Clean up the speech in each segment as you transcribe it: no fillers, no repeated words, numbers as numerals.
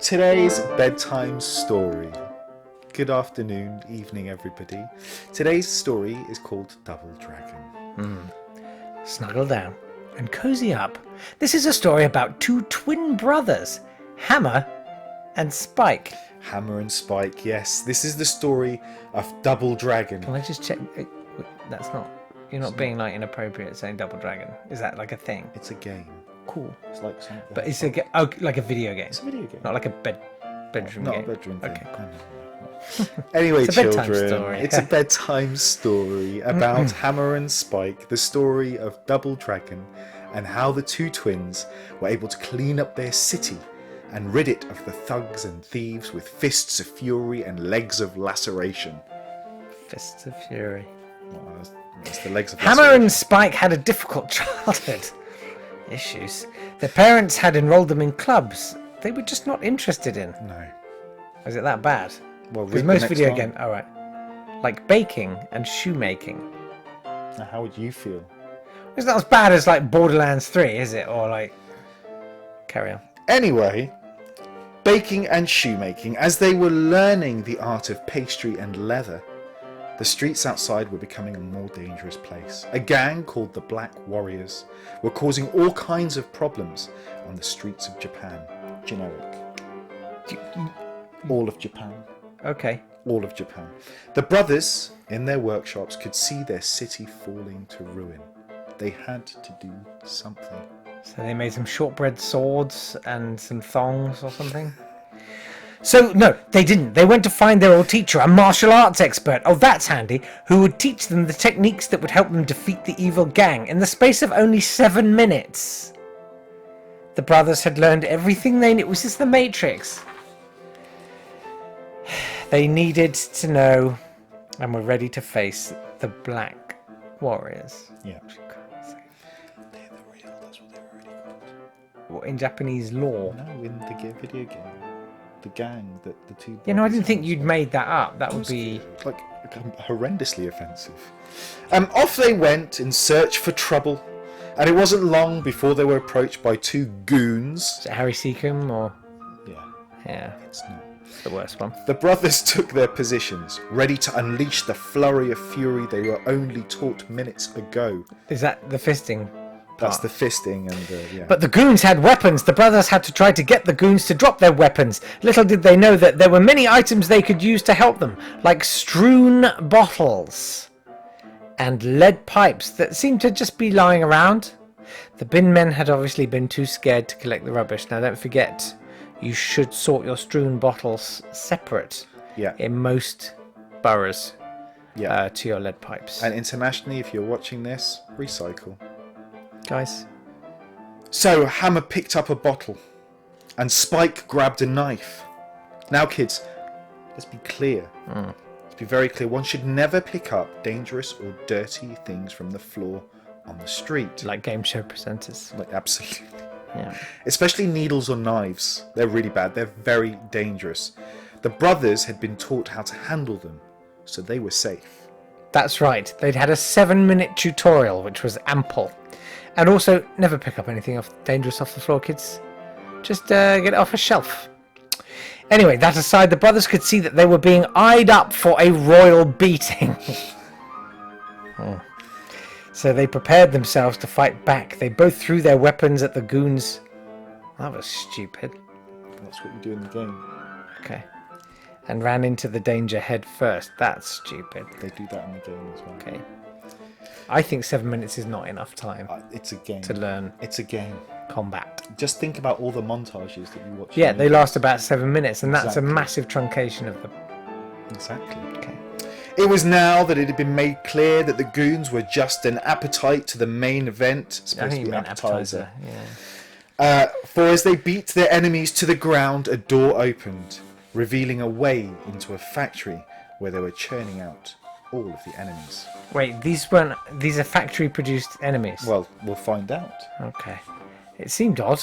Today's bedtime story. Good afternoon, evening, everybody. Today's story is called Double Dragon. Snuggle down and cozy up. This is a story about two twin brothers, Hammer and Spike. Hammer and Spike, yes. This is the story of Double Dragon. Can I just check? That's not... You're not being like inappropriate saying Double Dragon. Is that like a thing? It's a game. Cool. It's like something. But it's like a video game. It's a video game. Not like a bedroom Not game. a bedroom thing. Okay. No. Anyway, It's a bedtime children, story. it's a bedtime story about Hammer and Spike, the story of Double Dragon, and how the two twins were able to clean up their city and rid it of the thugs and thieves with fists of fury and legs of laceration. Fists of Fury. Well, that's the legs of Hammer laceration. and Spike had a difficult childhood. Issues. Their parents had enrolled them in clubs they were just not interested in. No. Is it that bad? Well, Because most video games... Alright. Like baking and shoemaking. Now, how would you feel? It's not as bad as like Borderlands 3, is it? Or like... Carry on. Anyway, baking and shoemaking, as they were learning the art of pastry and leather, the streets outside were becoming a more dangerous place. A gang called the Black Warriors were causing all kinds of problems on the streets of Japan. Generic. All of Japan. Okay. All of Japan. The brothers, in their workshops, could see their city falling to ruin. They had to do something. So they made some shortbread swords and some thongs or something? So, no, they didn't. They went to find their old teacher, a martial arts expert. Oh, that's handy. Who would teach them the techniques that would help them defeat the evil gang in the space of only 7 minutes. The brothers had learned everything they knew. Was this the Matrix? They needed to know and were ready to face the Black Warriors. Yeah. They're the real, that's what they're already called. What, in Japanese law? No, in the video game. The gang that the two... You know, I didn't think you'd made that up. That would be... like horrendously offensive. Off they went in search for trouble, and it wasn't long before they were approached by two goons. Is it Harry Seacombe or... Yeah, Yeah, it's not. it's the worst one. The brothers took their positions, ready to unleash the flurry of fury they were only taught minutes ago. Is that the fisting? That's the fisting and the... yeah. But the goons had weapons. The brothers had to try to get the goons to drop their weapons. Little did they know that there were many items they could use to help them, like strewn bottles and lead pipes that seemed to just be lying around. The bin men had obviously been too scared to collect the rubbish. Now don't forget, you should sort your strewn bottles separate yeah, in most boroughs yeah. to your lead pipes. And internationally, if you're watching this, recycle. Guys, So Hammer picked up a bottle, and Spike grabbed a knife. Now, kids, let's be clear. Let's be very clear. One should never pick up dangerous or dirty things from the floor on the street. like game show presenters. Like, absolutely. Yeah. Especially needles or knives. They're really bad. They're very dangerous. The brothers had been taught how to handle them, so they were safe. That's right. They'd had a 7-minute tutorial, which was ample. And also, never pick up anything dangerous off the floor, kids. Just get it off a shelf. Anyway, that aside, the brothers could see that they were being eyed up for a royal beating. So they prepared themselves to fight back. They both threw their weapons at the goons. That was stupid. That's what you do in the game. Okay. And ran into the danger head first. That's stupid. They do that in the game as well. Okay. I think 7 minutes is not enough time It's a game. to learn It's a game. combat. Just think about all the montages that you watch. Yeah, in they the last about 7 minutes, and that's Exactly. a massive truncation of the... Exactly. Okay. It was now that it had been made clear that the goons were just an appetite to the main event. It's I supposed think to you be meant appetizer. Yeah. For as they beat their enemies to the ground, a door opened, revealing a way into a factory where they were churning out all of the enemies. Wait, these are factory-produced enemies? Well, we'll find out. Okay. It seemed odd.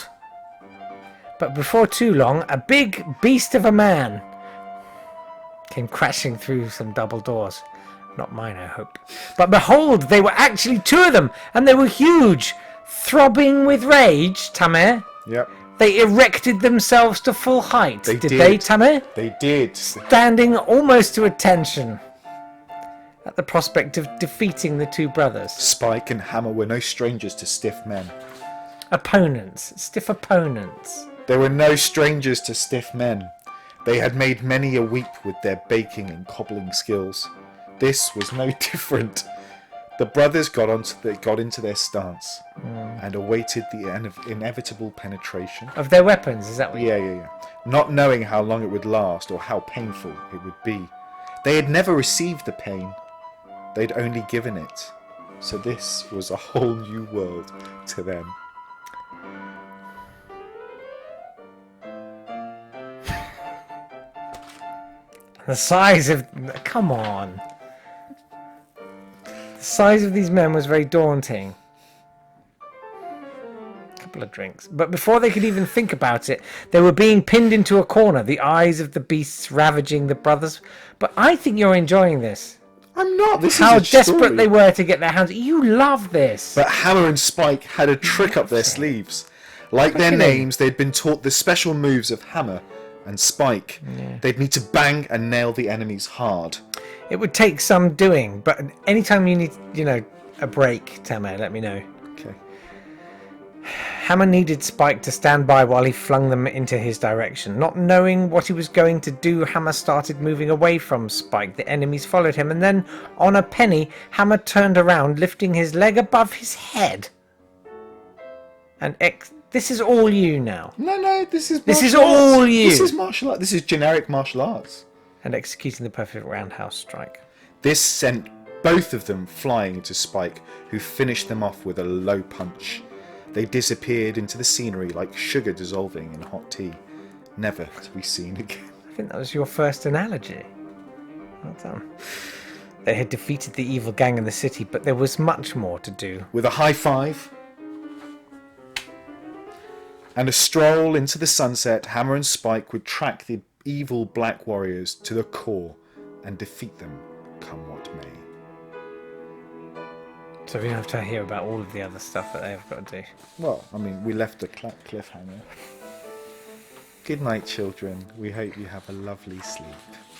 But before too long, a big beast of a man came crashing through some double doors. Not mine, I hope. But behold, they were actually two of them, and they were huge, throbbing with rage, Tamer. Yep. They erected themselves to full height. They did they, Tamer? They did. Standing almost to attention at the prospect of defeating the two brothers. Spike and Hammer were no strangers to stiff men. Opponents, stiff opponents. They were no strangers to stiff men. They had made many a weep with their baking and cobbling skills. This was no different. The brothers got into their stance and awaited the inevitable penetration Of their weapons, is that what Yeah. Not knowing how long it would last or how painful it would be. They had never received the pain. They'd only given it. So this was a whole new world to them. The size of... Come on. The size of these men was very daunting. A couple of drinks. But before they could even think about it, they were being pinned into a corner, the eyes of the beasts ravaging the brothers. But I think you're enjoying this. I'm not. This How is a desperate story. they were to get their hands... You love this. But Hammer and Spike had a trick up their sleeves. Like their names, they'd been taught the special moves of Hammer and Spike. They'd need to bang and nail the enemies hard. It would take some doing, but anytime you need, a break, Tamer, let me know. Okay. Hammer needed Spike to stand by while he flung them into his direction. Not knowing what he was going to do, Hammer started moving away from Spike. The enemies followed him, and then, on a penny, Hammer turned around, lifting his leg above his head. And this is all you now. No, this is This is martial arts. all you. This is martial arts. This is generic martial arts. And executing the perfect roundhouse strike. This sent both of them flying into Spike, who finished them off with a low punch. They disappeared into the scenery like sugar dissolving in hot tea, never to be seen again. I think that was your first analogy. Well done. They had defeated the evil gang in the city, but there was much more to do. With a high five and a stroll into the sunset, Hammer and Spike would track the evil black warriors to the core and defeat them, come what may. So we don't have to hear about all of the other stuff that they've got to do. Well, I mean, we left a cliffhanger. Good night, children. We hope you have a lovely sleep.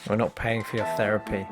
We're not paying for your therapy.